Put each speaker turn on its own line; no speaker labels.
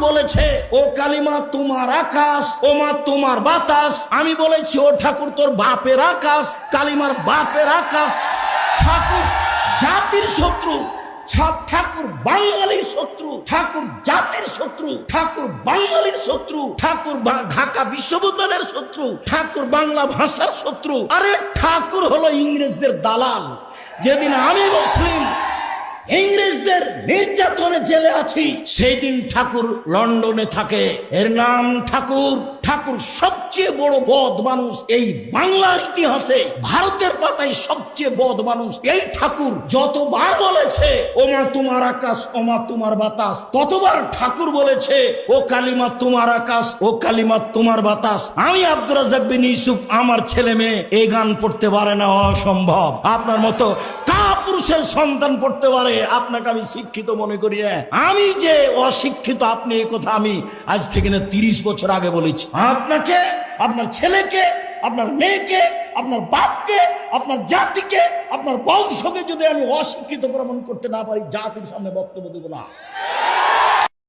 বলেছে ও কালিমা তোমার আকাশ, ও মা তোমার বাতাস। আমি বলেছি ও ঠাকুর তোর বাপের আকাশ, কালিমার বাপের আকাশ। ঠাকুর জাতির শত্রু, ঠাকুর বাঙালির শত্রু, ঠাকুর জাতির শত্রু, ঠাকুর বাঙালির শত্রু, ঠাকুর ঢাকা বিশ্ববিদ্যালয়ের শত্রু, ঠাকুর বাংলা ভাষার শত্রু। আরে ঠাকুর হলো ইংরেজদের দালাল। যেদিন আমি মুসলিম ইংরেজদের নির্যাতনে জেলে আছি, সেই দিন ঠাকুর লন্ডনে থাকে। এর নাম ঠাকুর। ঠাকুর সবচেয়ে বড় বদ মানুষ এই বাংলার ইতিহাসে, ভারতের পাতায় সবচেয়ে বদ মানুষ এই ঠাকুর। যতবার বলেছে ও মা তোমার আকাশ, ও মা তোমার বাতাস, ততবার ঠাকুর বলেছে ও কালিমা তোমার আকাশ, ও কালিমা তোমার বাতাস। আমি আব্দুর রাজ্জাক বিন ইউসুফ, আমার ছেলে মেয়ে এই গান পড়তে পারে না, অসম্ভব। আপনার মতো কাপুরুষের সন্তান পড়তে পারে, আপনাকে আমি শিক্ষিত মনে করি না। আমি যে অশিক্ষিত আপনি এই কথা আমি আজ থেকে না 30 বছর আগে বলেছি। আপনাকে, আপনার ছেলেকে, আপনার মেয়েকে, আপনার বাপকে, আপনার জাতিকে, আপনার বংশকে যদি আমি অশিক্ষিত প্রমাণ করতে না পারি, জাতির সামনে বক্তব্য দেব না।